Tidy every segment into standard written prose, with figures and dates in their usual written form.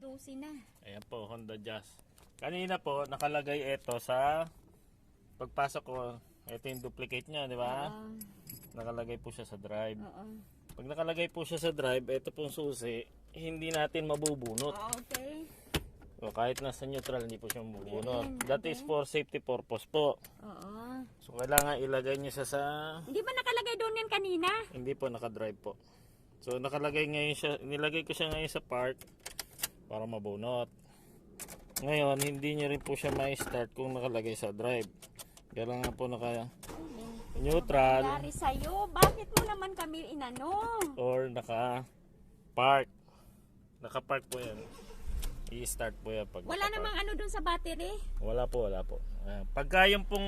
12 na. Ayan po, Honda Jazz. Kanina po, nakalagay ito sa pagpasok ko. Ito yung duplicate niya, di ba? Nakalagay po siya sa drive. Pag nakalagay po siya sa drive, ito pong susi, hindi natin mabubunot. Okay. So, kahit nasa neutral, hindi po siya mabubunot. That is for safety purpose po. So, kailangan ilagay niyo siya sa... Hindi ba nakalagay doon yan kanina? Hindi po, nakadrive po. So, nakalagay ngayon siya, nilagay ko siya ngayon sa park para mabunot. Ngayon, hindi niyo rin po siya ma-start kung nakalagay sa drive. Kailangan po naka-neutral. Nangyari sa'yo, bakit mo naman kami inano? Or naka-park. Naka-park po yan. I-start po yan pag Wala namang ano dun sa battery? Wala po, wala po. Pagka yung pong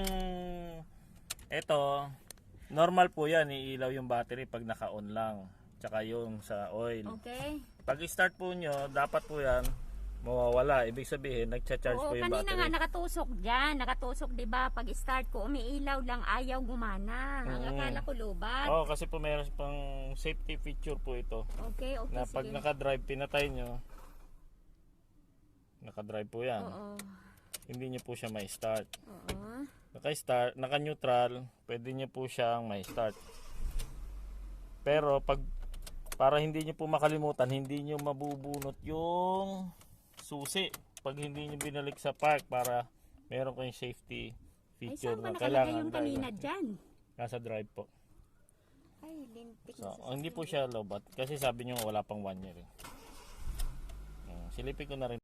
eto, normal po yan, iilaw yung battery pag naka-on lang. Tsaka yung sa oil. Okay. Pag i-start po nyo, dapat po yan mawawala. Ibig sabihin, nagcha-charge po yung kanina battery. nga nakatusok dyan. Nakatusok, di ba? Pag start ko, umiilaw lang, ayaw gumana. Ang akala ko lobat. Oo, kasi po meron pang safety feature po ito. Okay, Na pag sige. naka-drive, pinatay nyo, naka-drive po yan. Oo. Hindi nyo po siya may start. Oo. Naka-start, naka-neutral, pwede nyo po siyang may start. Pero pag para hindi nyo po makalimutan, hindi nyo mabubunot yung susi pag hindi nyo binalik sa park para meron kayong safety Ay, feature saan ba na nakalagay kailangan yung kanina dyan? nasa drive po. Ay, lintik So, na hindi po siya lobat kasi sabi nyo wala pang 1 year. Silipin ko na rin.